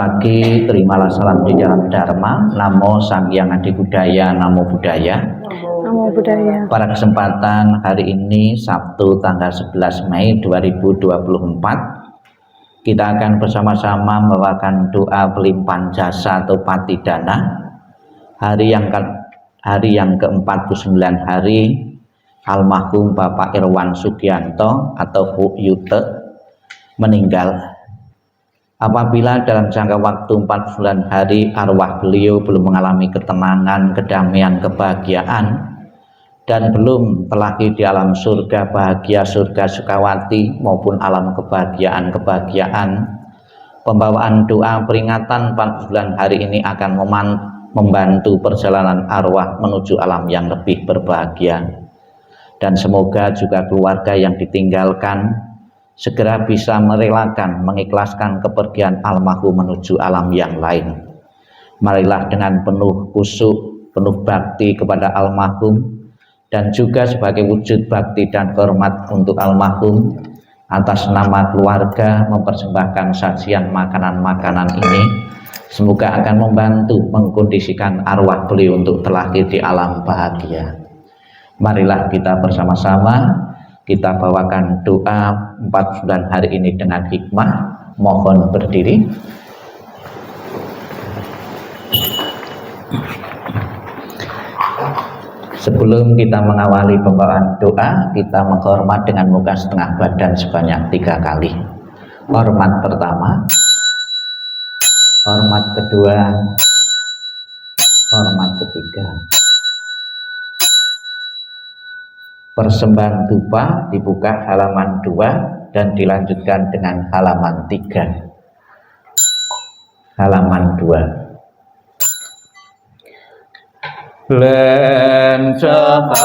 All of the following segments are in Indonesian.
pagi, terimalah salam di jalan Dharma. Namo Sang Hyang Adi Budaya, Namo Buddhaya. Namo Buddhaya. Pada kesempatan hari ini, Sabtu tanggal 11 Mei 2024, kita akan bersama-sama membawakan doa pelimpahan jasa atau patidana hari yang ke-49 hari almarhum Bapak Irwan Sugianto atau Bu Yute meninggal. Apabila dalam jangka waktu 49 hari arwah beliau belum mengalami ketenangan, kedamaian, kebahagiaan, dan belum terlahir di alam surga bahagia, surga Sukawati maupun alam kebahagiaan, pembawaan doa peringatan 49 hari ini akan membantu perjalanan arwah menuju alam yang lebih berbahagia. Dan semoga juga keluarga yang ditinggalkan segera bisa merelakan, mengikhlaskan kepergian almarhum menuju alam yang lain. Marilah dengan penuh khusyuk, penuh bakti kepada almarhum, dan juga sebagai wujud bakti dan hormat untuk almarhum, atas nama keluarga mempersembahkan sajian makanan-makanan ini. Semoga akan membantu mengkondisikan arwah beliau untuk terlahir di alam bahagia. Marilah kita bersama-sama kita bawakan doa 49 hari ini dengan hikmah. Mohon berdiri. Sebelum kita mengawali pembawaan doa, kita menghormat dengan muka setengah badan sebanyak 3 kali. Hormat pertama, hormat kedua, hormat ketiga. Persembahan dupa dibuka halaman 2 dan dilanjutkan dengan halaman 3. Halaman 2. Len sekawe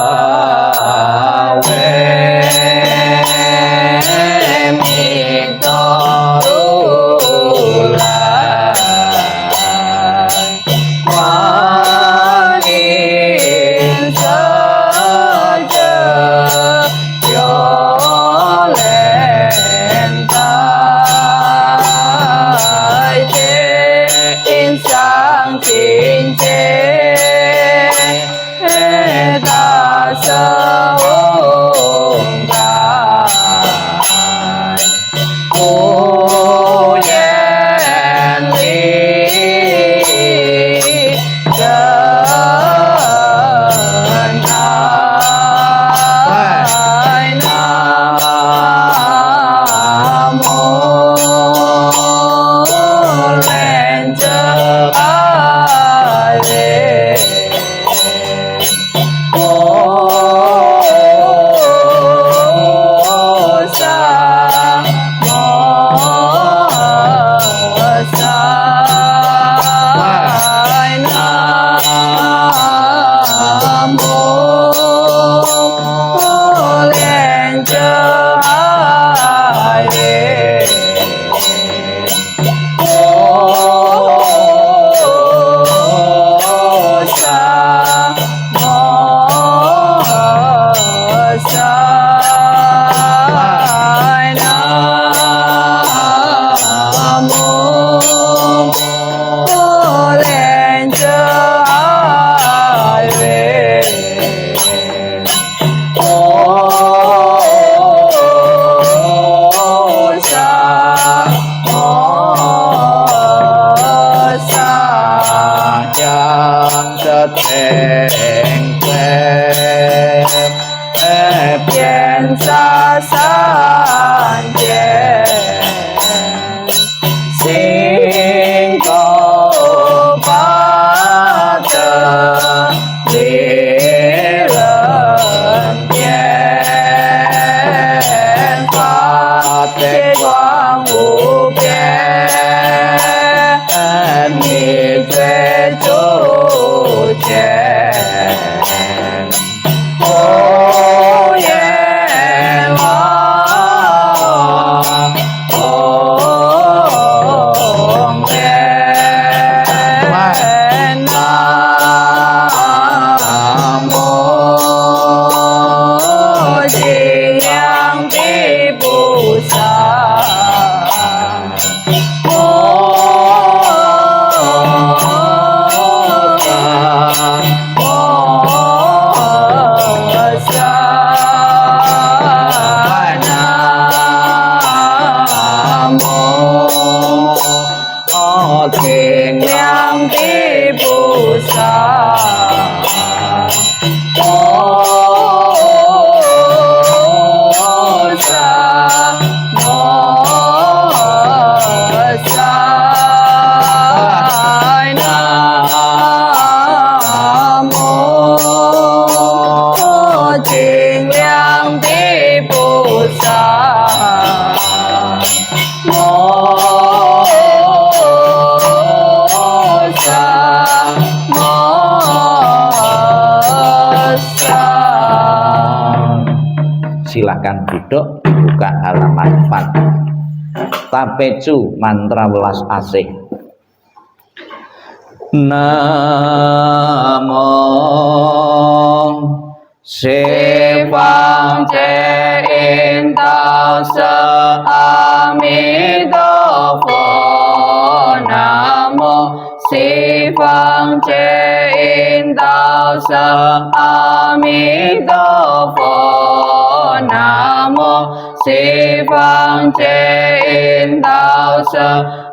清凉的菩萨，菩萨，菩萨，南无清凉的菩萨。Silakan duduk, dibuka halaman 4. Tapecu mantra welas asih. Namo Sipang Ceinta Amitabha. Namo Sipang Ceinta Amitabha. Namo Sipang Ceinta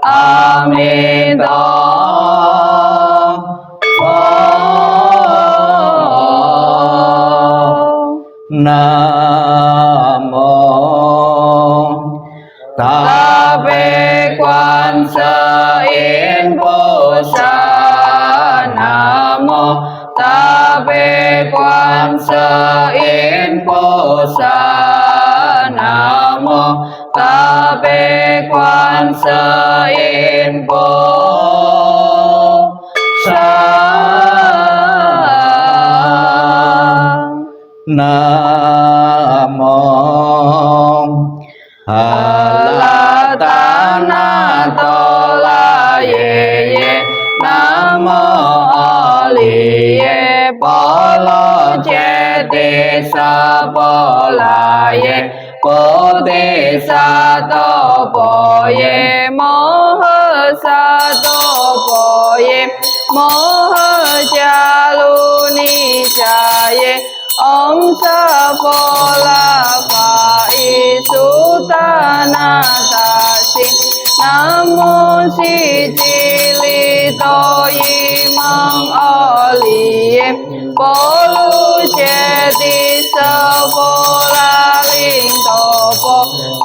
Amitabha. Namo Tabe Quan Sơ Yên Bồ Sa. Namo Tabe Quan Sơ Yên Bồ Sa. Namo Tabe Quan Sơ Yên Bồ Sa. Namo Halatana Tola Ye Ye. Namo Aliye Polo Cheti Sapola Ye. Bodhi Sato Boye Moha Sato Boye Moha Jaluni Jaye. Om Sapola Phai Sutana Tasi. Namo Si Chili Toi Mang Oliye Polu Cheti Sapola Ling Topo.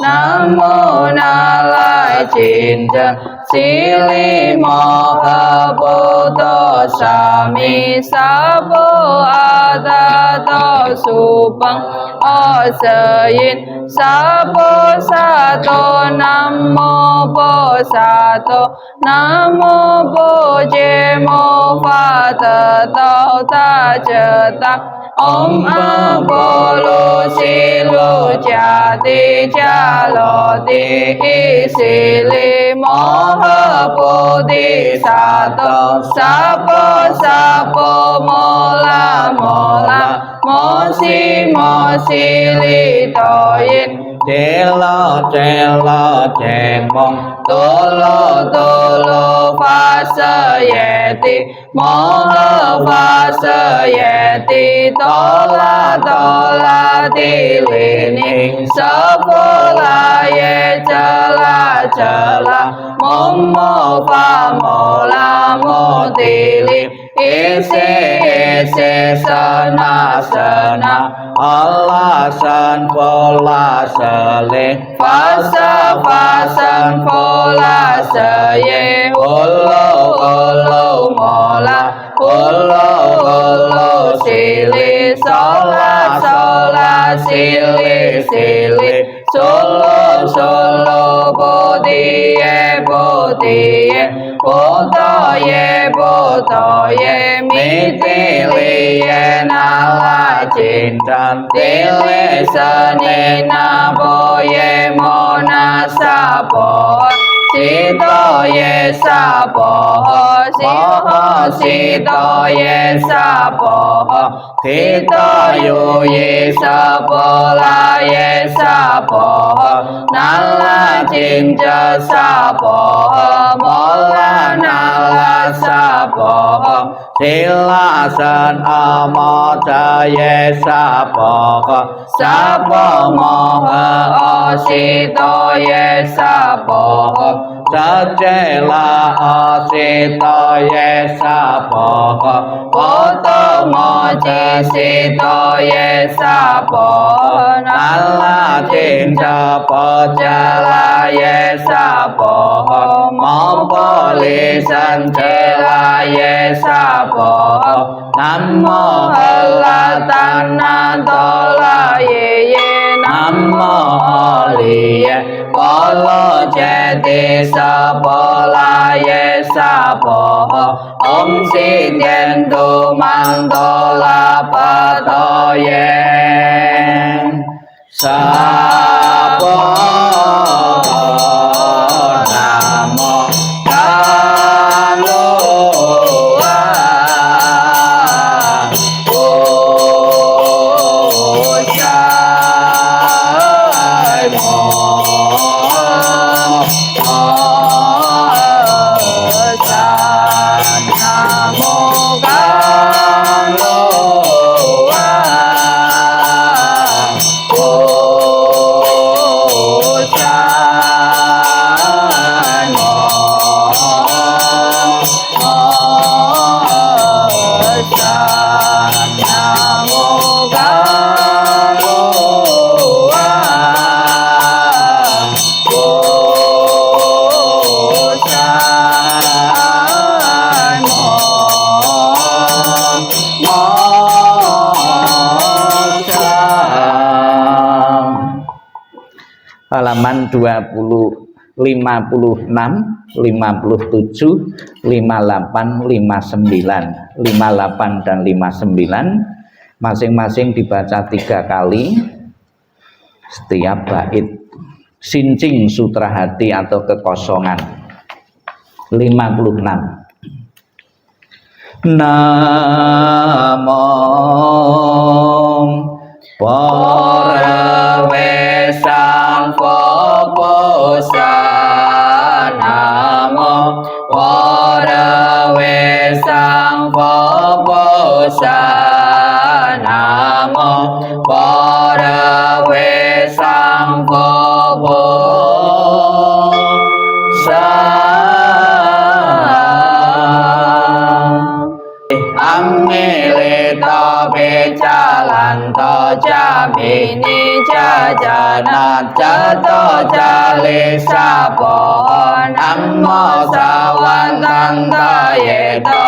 Namo Nalai Cinta Sili Moha Bodo Sami Sapo Adato Supang Osayin Sapo Sato. Namo Bo Sato. Namo Bo Jemo Fata Tau Ta Jeta. Om Apollo Silo Jati Jaloti Isili Moha Bodhi Sato. Sapo Sapo Mola Mola Mosi Mosi Litoyin. Telo telo temong tolo tolo fasa yeti. Moha fasa yeti. Tola tola dilini. Sapola ye cala cala. Momo fa mola modili. Isi isi sana sana. Allah san pola seling. Fasa fasan pola seye. Olo olo mola. Olo olo sili. Sola sola sili sili. Solo solo bodhiye bodhiye. Bodoye bodoye mitiliye nala cinta. Tile senina boye mona sapo. Sitoye sapo. Moho sitoye sapo. Sitoye sapo laye sapo. Nala cinta sapo. Mola nala sapo. Silasan amotaye sapo. Sapo moha ositoye sapo. Sacela asita yesa poho Otomo cisito yesa poho Nala cinta pocela yesa poho Mopoli sancela yesa poho Namo halatana tola ye Namo liye Polo jeti sapola ye sapoho Om si tiendu mandola patoye Sapoho namo kalua Usai halaman 20 56 57 58 59 58 dan 59 masing-masing dibaca 3 kali setiap bait. Sincing sutra hati atau kekosongan. 56 Namo Parawe Sangpo Posa Namo Parawe Sangpo Posa Namo Parawe Sangpo Posa Amilita Becalanto Jamini Jajanat Jato Jali Sapoho Namo Sawantanta Yeto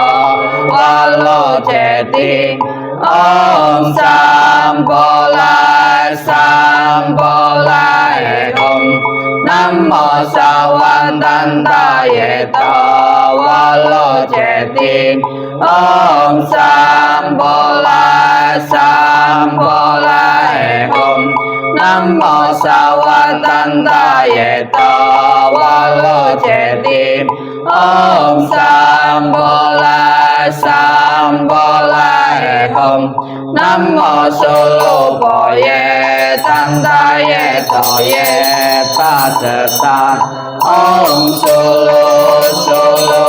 Walo Jeti Om Sampolai Sampolai Om Namo Sawantanta Yeto Walo Jeti Om Sampolai Sampolai Om Namo Sawantanta Yeto Walo Jeti Om Sampolai Sampolai Om Namo Sulu Boye Tanta Yeto Yeta Jeta Om Sulu Sulu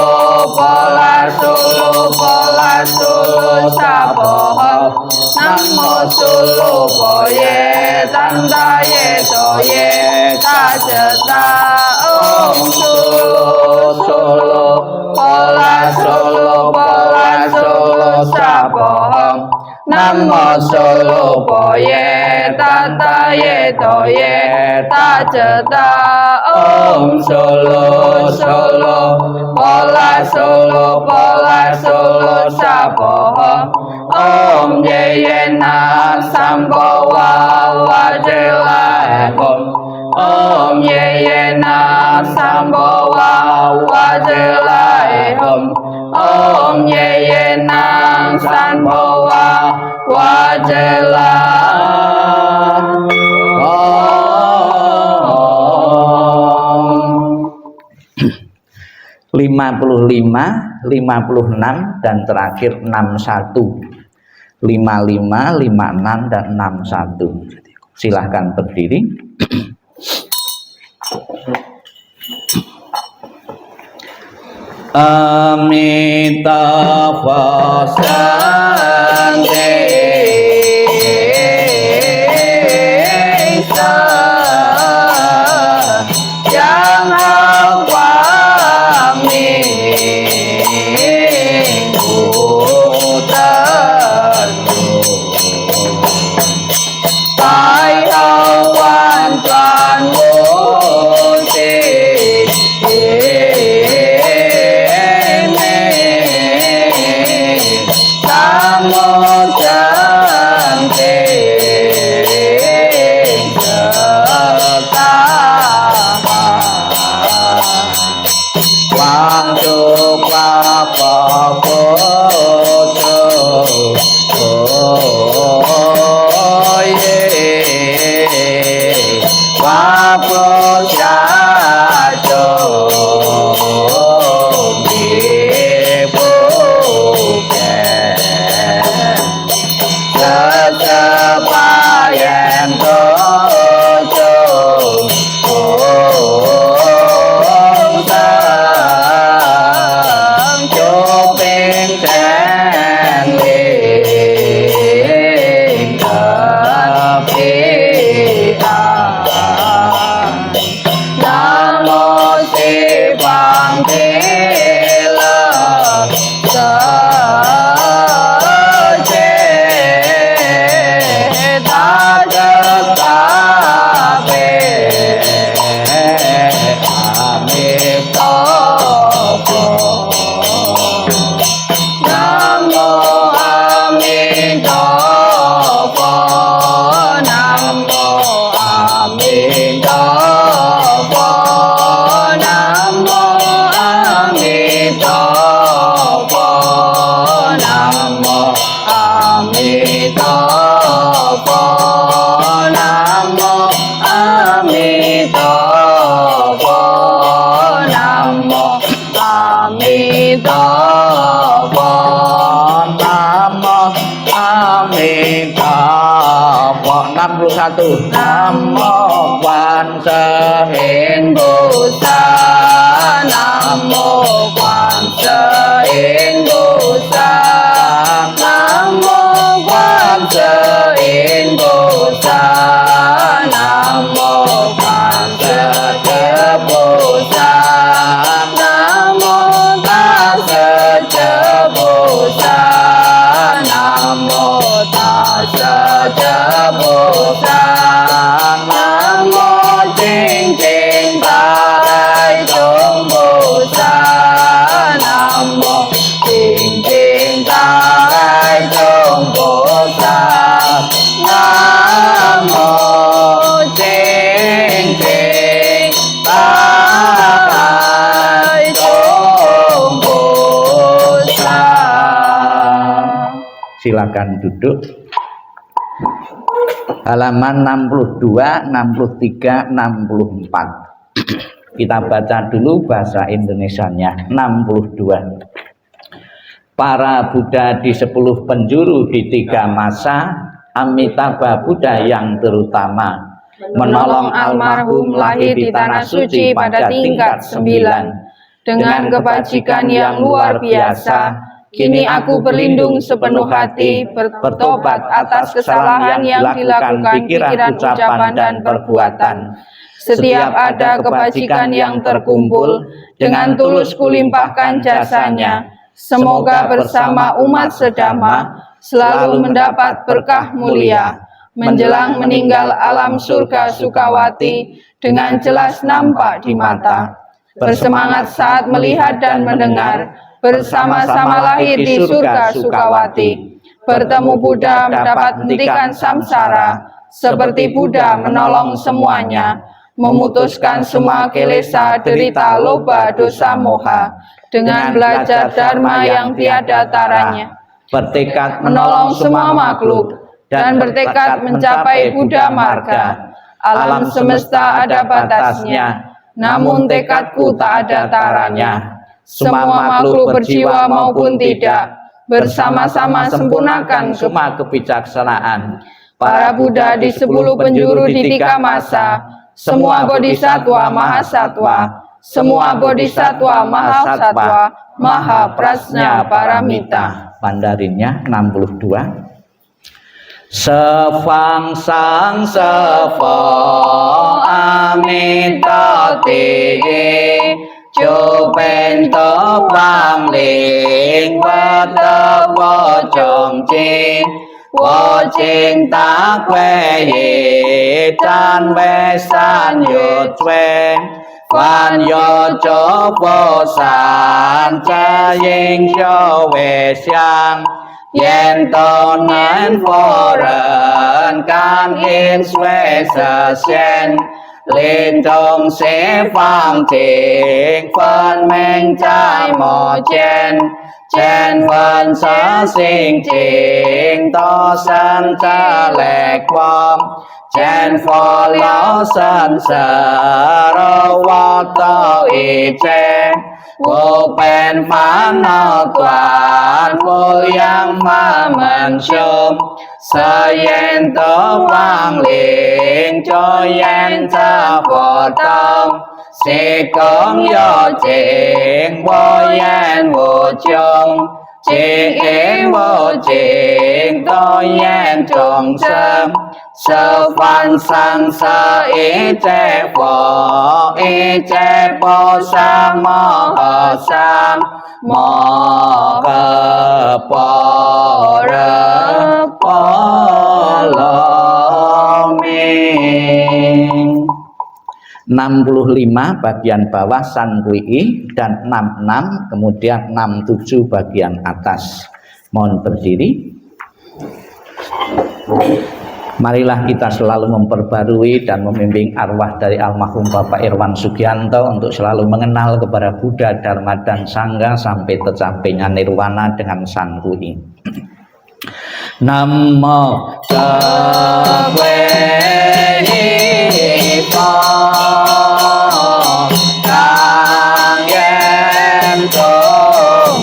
Pola Sulu Pola Sulu Sapoho Namo Sulu Boye Tanta Yeto Yeta Jeta Om Sulu Sulu Pola Sulu Pola Sulu Sapoho Namo Sulu Boye Tanta Yeto Yeta Jeta Om Sulu Sulu Pola Sulu Pola Sulu Sapoho Om Yeyena Sampo Wajela Om Yeyena Sampo Wajela Om Yeyena Sampo Wajela 55, 56 dan terakhir 61. 55, 56 dan 61. Silahkan berdiri. Amitabha Sante Sa Yang Hao Quả Amitabha. Namo Amitabha. 61. Namo Quan Sơ Hiền Bồ Tát. Nam mô Quan Sơ Hiền Bồ Tát. Nam mô Quan Sơ Hiền Bồ Tát. Nam mô Quan Sơ Chớ Bồ Tát. Nam mô Tát Sơ Chớ Bồ Tát. Nam mô Tát Sơ Chớ Bồ Tát. Nam mô Chinh Chinh Ba Đại Chúng Bồ Tát. Nam mô Chinh Chinh Ba Đại Chúng Bồ Tát. Nam mô Chinh Chinh Ba Đại Chúng Bồ Tát. Silakan duduk. Halaman 62, 63, 64. Kita baca dulu bahasa Indonesianya. 62. Para Buddha di 10 penjuru di 3 masa, Amitabha Buddha yang terutama menolong almarhum lahir di tanah suci pada tingkat 9 dengan kebajikan yang luar biasa. Kini aku berlindung sepenuh hati, bertobat atas kesalahan yang dilakukan pikiran, ucapan, dan perbuatan. Setiap ada kebajikan yang terkumpul, dengan tulus kulimpahkan jasanya. Semoga bersama umat sedama selalu mendapat berkah mulia. Menjelang meninggal alam surga Sukawati dengan jelas nampak di mata. Bersemangat saat melihat dan mendengar, bersama-sama lahir di surga Sukawati. Bertemu Buddha mendapat hentikan samsara, seperti Buddha menolong semuanya, memutuskan semua kilesa, derita, loba, dosa, moha, dengan belajar dharma yang tiada taranya, bertekad menolong semua makhluk, dan bertekad mencapai Buddha Marga. Alam semesta ada batasnya, namun tekadku tak ada taranya. Semua makhluk berjiwa maupun tidak, bersama-sama sempurnakan semua kebijaksanaan. Para Buddha di 10 penjuru di 3 masa, semua bodhisatwa mahasatwa, semua bodhisatwa mahasatwa, maha prasnya paramita. Mandarinnya 62. Sevang sang sevo amitati, chu bên tố vang liền qua tơ vô tròn chi, vô chiên tá quê hi tan bê san yu chuyên, quan yo chỗ vô sản cha yên cho về sang. Yên tôn nên vô rợn can yên xuê sở sen, liên trong sẽ vang thiện phân men trái mò chen, chen phân sở sinh thiện to sanh cha lệ quang, chen phò lão sanh sở rô vô tô y chen. Vô bên phán nọ toàn vô yang ma mình sớm, sơ yên tố vang liền cho yên ta phổ tâm. Sĩ công do chuyện vô yên vô chung, chuyện yên vô chuyện tô yên trùng sớm. Sơ phan sang sơ ý chế bồ sa mô hờ sa mô hờ bồ rơ bồ lô min. 65 bagian bawah santu'i dan 66 kemudian 67 bagian atas. Mohon berdiri. Marilah kita selalu memperbarui dan membimbing arwah dari almarhum Bapak Irwan Sugianto untuk selalu mengenal kepada Buddha, Dharma, dan Sangha sampai tercapainya nirwana dengan santu'i. Namo Tse Nipo Kang Yen Tung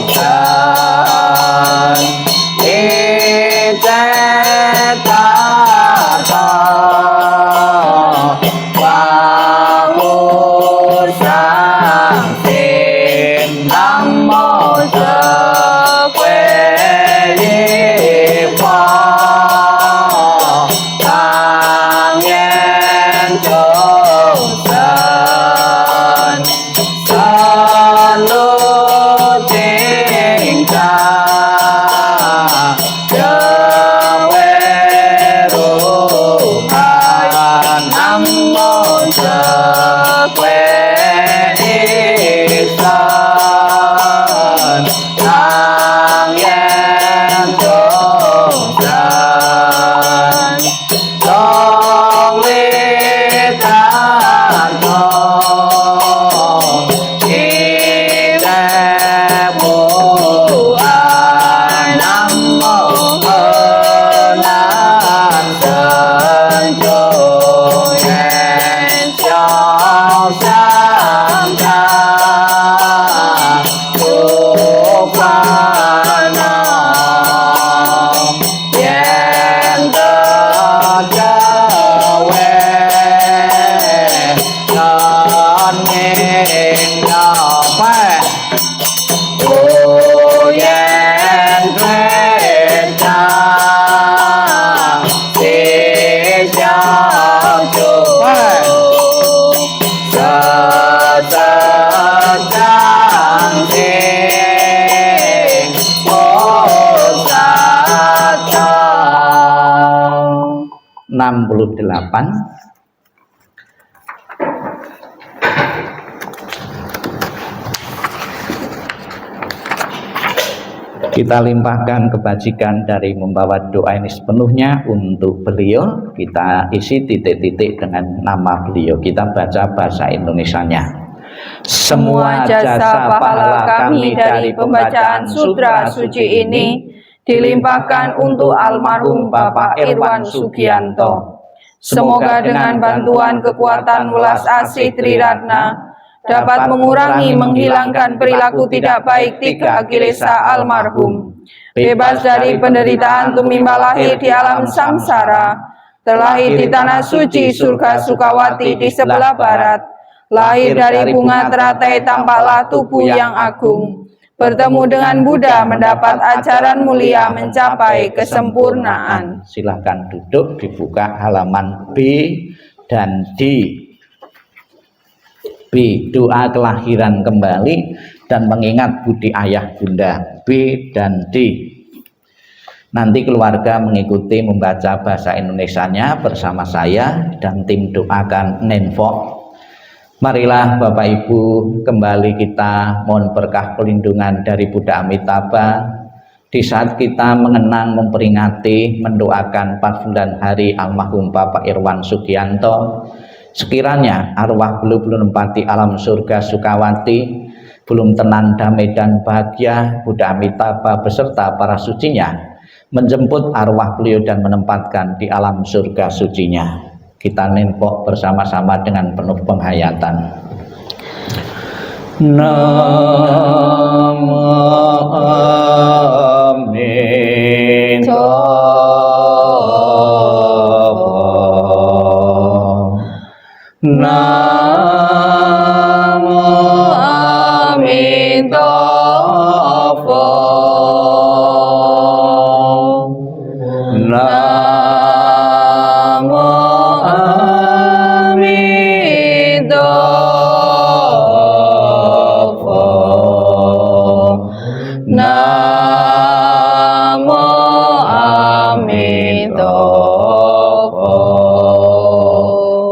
mô Sơ Quê Di Phật Tăng Nhân Chủ Sơn Sơn Lưu Chính Cha Chơ Quê Ru Hà Nam Mô Sơ Quê Di Sơn Tăng Nhân Chủ Sơn Công Lý Tán Thông Chi Đẹp Mù Ai Nam Mô Ơn An Sơn Chủ Nhân Cho Sang Cha Phúc Quan Ông Yên Tơ Chơ Quê Ngân Nghìn Ngọc Phép Ôi yên thuyết cha Sĩ cháu chủ Sở sở trang thiên Bồ Sát Thăng 68. Kita limpahkan kebajikan dari membawa doa ini sepenuhnya untuk beliau. Kita isi titik-titik dengan nama beliau. Kita baca bahasa Indonesianya. Semua jasa pahala kami dari pembacaan sutra suci ini dilimpahkan untuk almarhum Bapak Irwan Sugianto. Semoga dengan bantuan kekuatan welas asih Triratna dapat mengurangi menghilangkan perilaku tidak baik tiga kilesa almarhum, bebas dari penderitaan tumimbal lahir di alam samsara, terlahir di tanah suci surga Sukawati di sebelah barat, lahir dari bunga teratai tampaklah tubuh yang agung, bertemu dengan Buddha mendapat ajaran mulia mencapai kesempurnaan. Silahkan duduk, dibuka halaman B dan D. B. Doa kelahiran kembali dan mengingat budi ayah bunda. B dan D. Nanti keluarga mengikuti membaca bahasa Indonesianya bersama saya dan tim doakan Nenfok. Marilah Bapak Ibu kembali kita mohon berkah pelindungan dari Buddha Amitabha di saat kita mengenang, memperingati, mendoakan 49 hari almarhum Bapak Irwan Sugianto. Sekiranya arwah belum menempati alam surga Sukawati, belum tenang, damai dan bahagia, Buddha Amitabha beserta para sucinya menjemput arwah beliau dan menempatkan di alam surga sucinya. Kita nenpok bersama-sama dengan penuh penghayatan. Namo Amitabha. Namo Amitabha. Namo Amitabha. Namo Amitabha.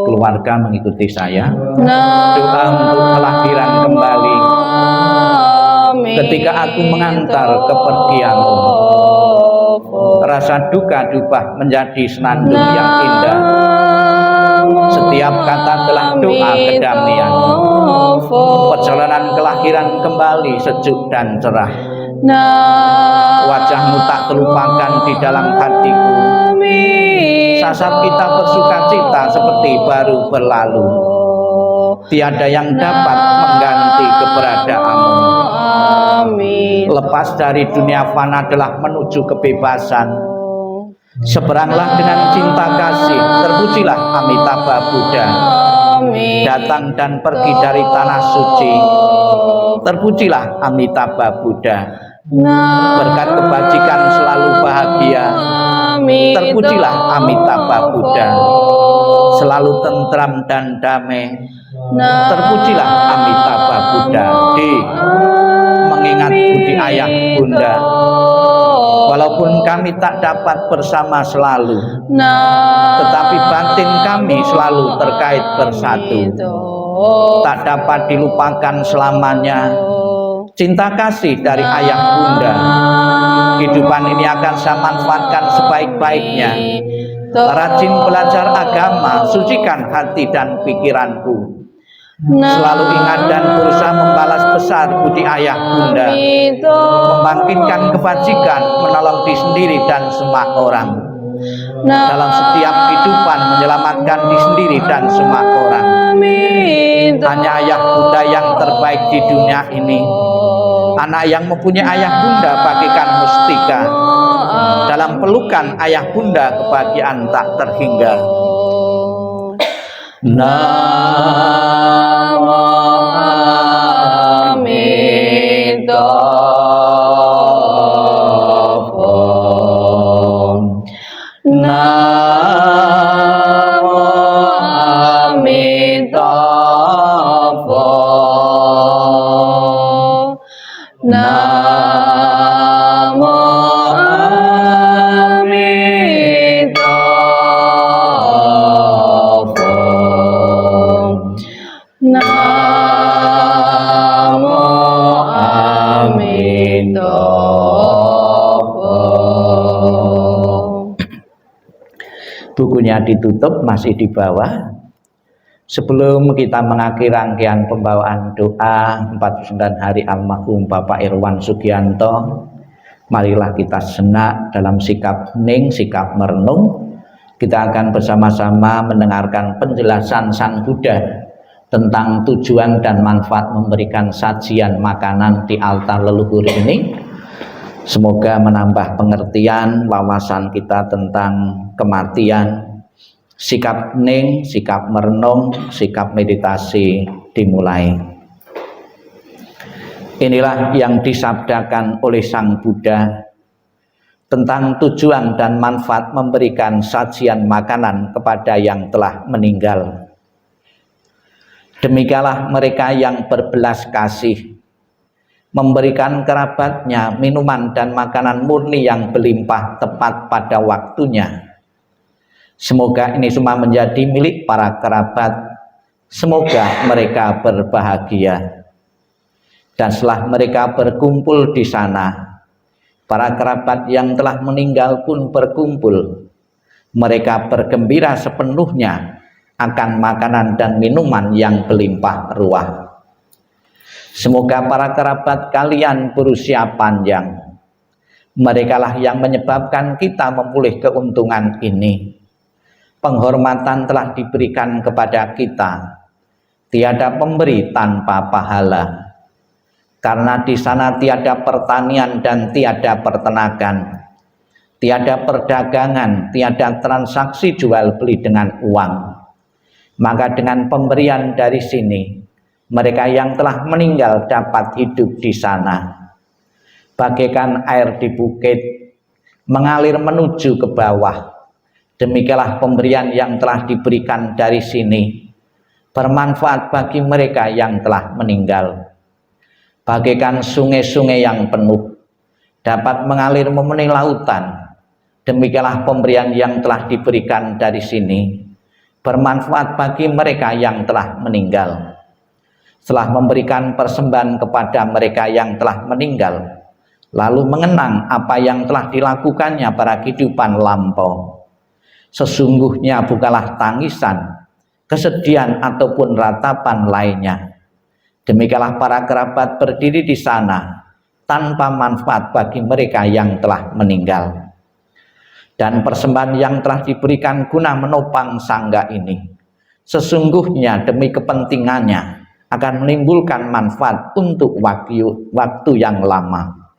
Keluarga mengikuti saya. Doa untuk kelahiran kembali. Ketika aku mengantar kepergianmu, rasa duka diubah menjadi senandung yang indah. Setiap kata telah doa kedamaian. Perjalanan kelahiran kembali sejuk dan cerah. Wajahmu tak terlupakan di dalam hatiku. Saat kita bersuka cita seperti baru berlalu. Tiada yang dapat mengganti keberadaanmu. Lepas dari dunia fana adalah menuju kebebasan. Seberanglah dengan cinta kasih, terpujilah Amitabha Buddha. Datang dan pergi dari tanah suci, Terpujilah Amitabha Buddha. Berkat kebajikan selalu bahagia. Terpujilah Amitabha Buddha. Selalu tentram dan damai. Terpujilah Amitabha Buddha. Mengingat budi ayah bunda. Walaupun kami tak dapat bersama selalu, tetapi batin kami selalu terkait bersatu. Tak dapat dilupakan selamanya cinta kasih dari ayah bunda. Kehidupan ini akan saya manfaatkan sebaik-baiknya. Rajin belajar agama, sucikan hati dan pikiranku. Selalu ingat dan berusaha membalas besar budi ayah bunda, membangkitkan kebajikan, menolong diri sendiri dan semua orang. Dalam setiap kehidupan menyelamatkan diri sendiri dan semua orang. Hanya ayah bunda yang terbaik di dunia ini. Anak yang mempunyai ayah bunda bagikan mustika. Dalam pelukan ayah bunda kebahagiaan tak terhingga. Namo Amitabha. Namo Amitabha. Namo Namo Amitabha. Bukunya ditutup, masih di bawah. Sebelum kita mengakhiri rangkaian pembawaan doa 49 hari almarhum Bapak Irwan Sugianto, marilah kita senak dalam sikap hening, sikap merenung. Kita akan bersama-sama mendengarkan penjelasan Sang Buddha tentang tujuan dan manfaat memberikan sajian makanan di altar leluhur ini. Semoga menambah pengertian wawasan kita tentang kematian. Sikap hening, sikap merenung, sikap meditasi dimulai. Inilah yang disabdakan oleh Sang Buddha tentang tujuan dan manfaat memberikan sajian makanan kepada yang telah meninggal. Demikianlah mereka yang berbelas kasih, memberikan kerabatnya minuman dan makanan murni yang berlimpah tepat pada waktunya. Semoga ini semua menjadi milik para kerabat. Semoga mereka berbahagia. Dan setelah mereka berkumpul di sana, para kerabat yang telah meninggal pun berkumpul. Mereka bergembira sepenuhnya akan makanan dan minuman yang berlimpah ruah. Semoga para kerabat kalian berusia panjang. Merekalah yang menyebabkan kita memperoleh keuntungan ini. Penghormatan telah diberikan kepada kita. Tiada pemberi tanpa pahala. Karena di sana tiada pertanian dan tiada peternakan. Tiada perdagangan, tiada transaksi jual beli dengan uang. Maka dengan pemberian dari sini, mereka yang telah meninggal dapat hidup di sana. Bagaikan air di bukit, mengalir menuju ke bawah. Demikianlah pemberian yang telah diberikan dari sini, bermanfaat bagi mereka yang telah meninggal. Bagaikan sungai-sungai yang penuh, dapat mengalir memenuhi lautan. Demikianlah pemberian yang telah diberikan dari sini, bermanfaat bagi mereka yang telah meninggal. Setelah memberikan persembahan kepada mereka yang telah meninggal, lalu mengenang apa yang telah dilakukannya pada kehidupan lampau. Sesungguhnya bukanlah tangisan, kesedihan ataupun ratapan lainnya. Demikianlah para kerabat berdiri di sana tanpa manfaat bagi mereka yang telah meninggal. Dan persembahan yang telah diberikan guna menopang sangga ini, sesungguhnya demi kepentingannya akan menimbulkan manfaat untuk waktu yang lama.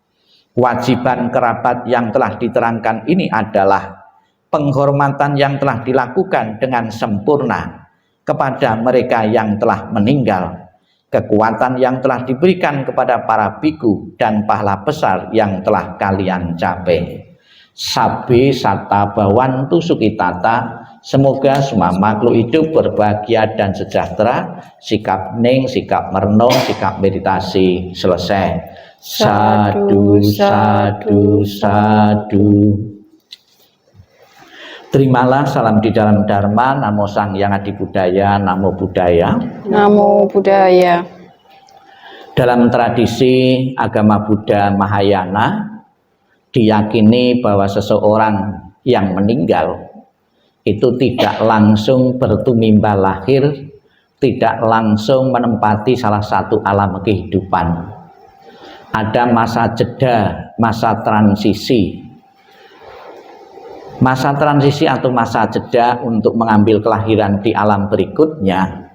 Kewajiban kerabat yang telah diterangkan ini adalah penghormatan yang telah dilakukan dengan sempurna kepada mereka yang telah meninggal, kekuatan yang telah diberikan kepada para biku dan pahala besar yang telah kalian capai. Sabi sata bawantu sukitata, semoga semua makhluk hidup berbahagia dan sejahtera. Sikap ning, sikap merenung, sikap meditasi selesai. Sadu, sadu, sadu. Terimalah salam di dalam Dharma. Namo Sang Hyang Adi Budaya, Namo Buddhaya. Namo Buddhaya. Dalam tradisi agama Buddha Mahayana, diyakini bahwa seseorang yang meninggal itu tidak langsung bertumimba lahir, tidak langsung menempati salah satu alam kehidupan. Ada masa jeda, masa transisi. Masa transisi atau masa jeda untuk mengambil kelahiran di alam berikutnya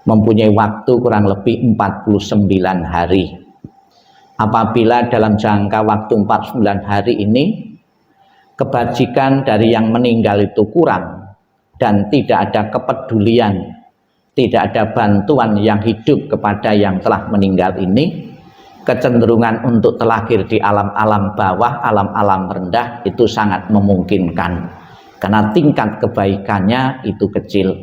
mempunyai waktu kurang lebih 49 hari. Apabila dalam jangka waktu 49 hari ini kebajikan dari yang meninggal itu kurang dan tidak ada kepedulian, tidak ada bantuan yang hidup kepada yang telah meninggal ini, kecenderungan untuk terlahir di alam-alam bawah, alam-alam rendah itu sangat memungkinkan karena tingkat kebaikannya itu kecil.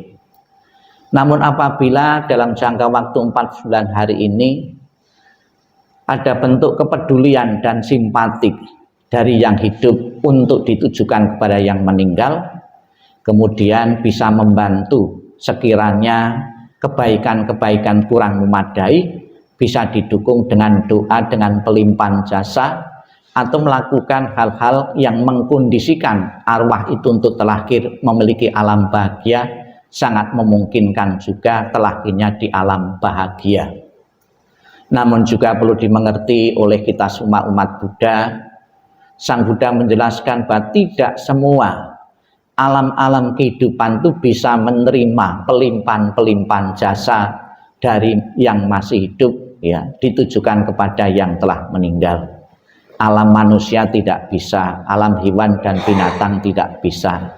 Namun apabila dalam jangka waktu 49 hari ini ada bentuk kepedulian dan simpatik dari yang hidup untuk ditujukan kepada yang meninggal, kemudian bisa membantu sekiranya kebaikan-kebaikan kurang memadai, bisa didukung dengan doa, dengan pelimpahan jasa, atau melakukan hal-hal yang mengkondisikan arwah itu untuk terlahir memiliki alam bahagia, sangat memungkinkan juga terlahirnya di alam bahagia. Namun juga perlu dimengerti oleh kita semua umat Buddha, Sang Buddha menjelaskan bahwa tidak semua alam-alam kehidupan itu bisa menerima pelimpahan-pelimpahan jasa dari yang masih hidup, ya, ditujukan kepada yang telah meninggal. Alam manusia tidak bisa, alam hewan dan binatang tidak bisa.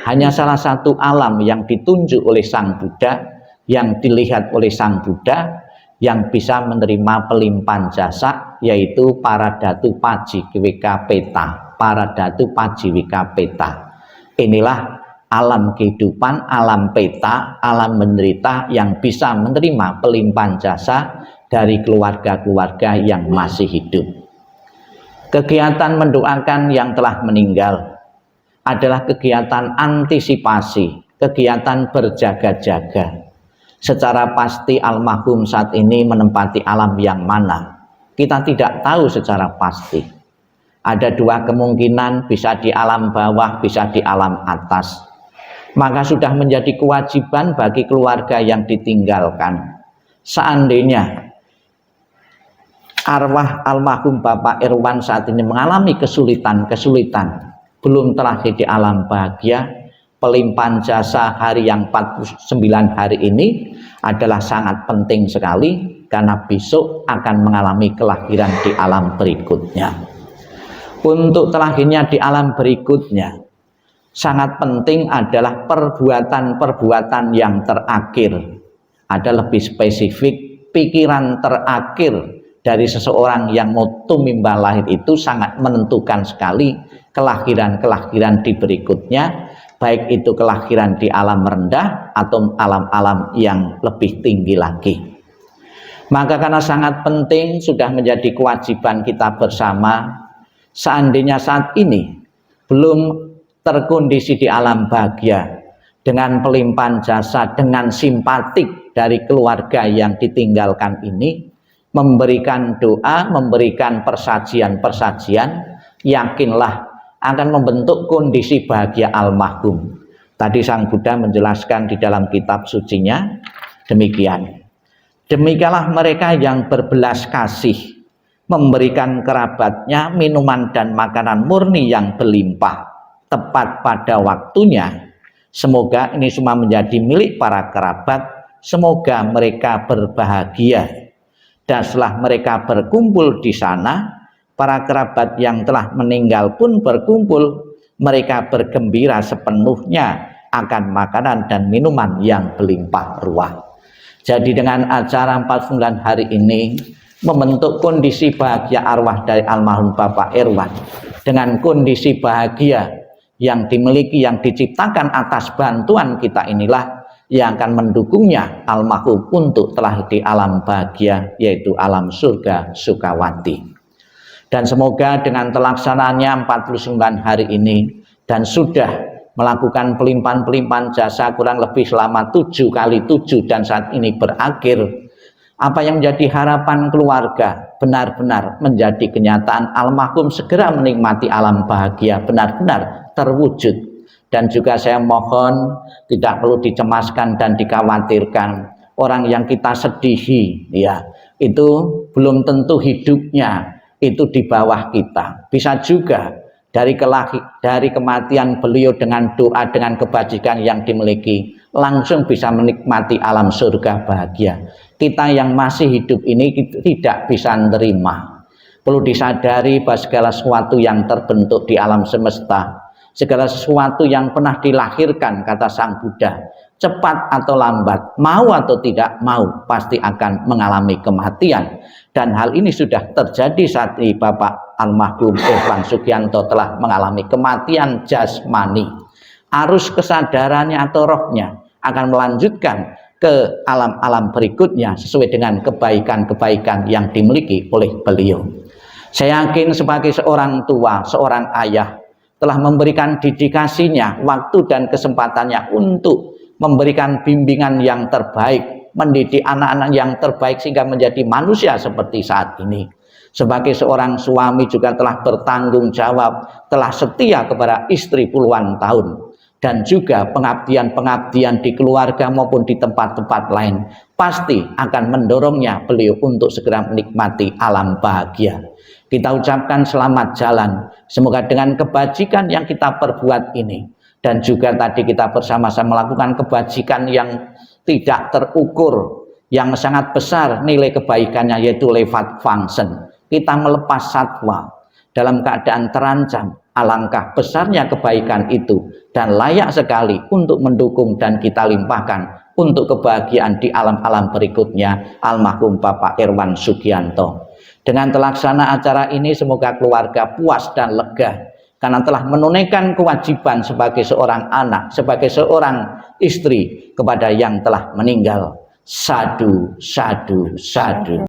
Hanya salah satu alam yang ditunjuk oleh Sang Buddha, yang dilihat oleh Sang Buddha, yang bisa menerima pelimpahan jasa, yaitu para datu paji wika peta. Para datu paji wika peta. Inilah alam kehidupan, alam peta, alam menderita yang bisa menerima pelimpahan jasa dari keluarga-keluarga yang masih hidup. Kegiatan mendoakan yang telah meninggal adalah kegiatan antisipasi, kegiatan berjaga-jaga. Secara pasti almarhum saat ini menempati alam yang mana, kita tidak tahu secara pasti. Ada dua kemungkinan, bisa di alam bawah, bisa di alam atas. Maka sudah menjadi kewajiban bagi keluarga yang ditinggalkan, seandainya arwah almarhum Bapak Irwan saat ini mengalami kesulitan-kesulitan, belum terlahir di alam bahagia, pelimpahan jasa hari yang 49 hari ini adalah sangat penting sekali, karena besok akan mengalami kelahiran di alam berikutnya. Untuk terlahirnya di alam berikutnya sangat penting adalah perbuatan-perbuatan yang terakhir. Ada lebih spesifik, pikiran terakhir dari seseorang yang mau tumimba lahir itu sangat menentukan sekali kelahiran-kelahiran di berikutnya, baik itu kelahiran di alam rendah atau alam-alam yang lebih tinggi lagi. Maka karena sangat penting, sudah menjadi kewajiban kita bersama, seandainya saat ini belum terkondisi di alam bahagia dengan pelimpahan jasa, dengan simpatik dari keluarga yang ditinggalkan ini, memberikan doa, memberikan persajian-persajian, yakinlah akan membentuk kondisi bahagia almarhum. Tadi Sang Buddha menjelaskan di dalam kitab sucinya demikian. Demikianlah mereka yang berbelas kasih, memberikan kerabatnya minuman dan makanan murni yang berlimpah tepat pada waktunya. Semoga ini semua menjadi milik para kerabat. Semoga mereka berbahagia. Dan setelah mereka berkumpul di sana, para kerabat yang telah meninggal pun berkumpul. Mereka bergembira sepenuhnya akan makanan dan minuman yang berlimpah ruah. Jadi dengan acara 49 hari ini membentuk kondisi bahagia arwah dari almarhum Bapak Irwan dengan kondisi bahagia yang dimiliki, yang diciptakan atas bantuan kita inilah yang akan mendukungnya almarhum untuk telah di alam bahagia, yaitu alam surga Sukawati. Dan semoga dengan terlaksananya 49 hari ini dan sudah melakukan pelimpahan-pelimpahan jasa kurang lebih selama 7 kali 7 dan saat ini berakhir, apa yang menjadi harapan keluarga benar-benar menjadi kenyataan, almarhum segera menikmati alam bahagia benar-benar terwujud. Dan juga saya mohon tidak perlu dicemaskan dan dikhawatirkan, orang yang kita sedihi ya itu belum tentu hidupnya itu di bawah kita. Bisa juga dari kematian beliau dengan doa, dengan kebajikan yang dimiliki, langsung bisa menikmati alam surga bahagia. Kita yang masih hidup ini tidak bisa menerima. Perlu disadari bahwa segala sesuatu yang terbentuk di alam semesta, segala sesuatu yang pernah dilahirkan, kata Sang Buddha, cepat atau lambat, mau atau tidak mau, pasti akan mengalami kematian. Dan hal ini sudah terjadi saat ini. Bapak almarhum Irwan Sugianto telah mengalami kematian jasmani. Arus kesadarannya atau rohnya akan melanjutkan ke alam-alam berikutnya sesuai dengan kebaikan-kebaikan yang dimiliki oleh beliau. Saya yakin sebagai seorang tua, seorang ayah, telah memberikan dedikasinya, waktu dan kesempatannya untuk memberikan bimbingan yang terbaik, mendidik anak-anak yang terbaik sehingga menjadi manusia seperti saat ini. Sebagai seorang suami juga telah bertanggung jawab, telah setia kepada istri puluhan tahun, dan juga pengabdian-pengabdian di keluarga maupun di tempat-tempat lain pasti akan mendorongnya beliau untuk segera menikmati alam bahagia. Kita ucapkan selamat jalan, semoga dengan kebajikan yang kita perbuat ini, dan juga tadi kita bersama-sama melakukan kebajikan yang tidak terukur, yang sangat besar nilai kebaikannya, yaitu lewat function. Kita melepas satwa dalam keadaan terancam, alangkah besarnya kebaikan itu dan layak sekali untuk mendukung dan kita limpahkan untuk kebahagiaan di alam-alam berikutnya almarhum Bapak Irwan Sugianto. Dengan terlaksana acara ini semoga keluarga puas dan lega karena telah menunaikan kewajiban sebagai seorang anak, sebagai seorang istri kepada yang telah meninggal. Sadu, sadu, sadu.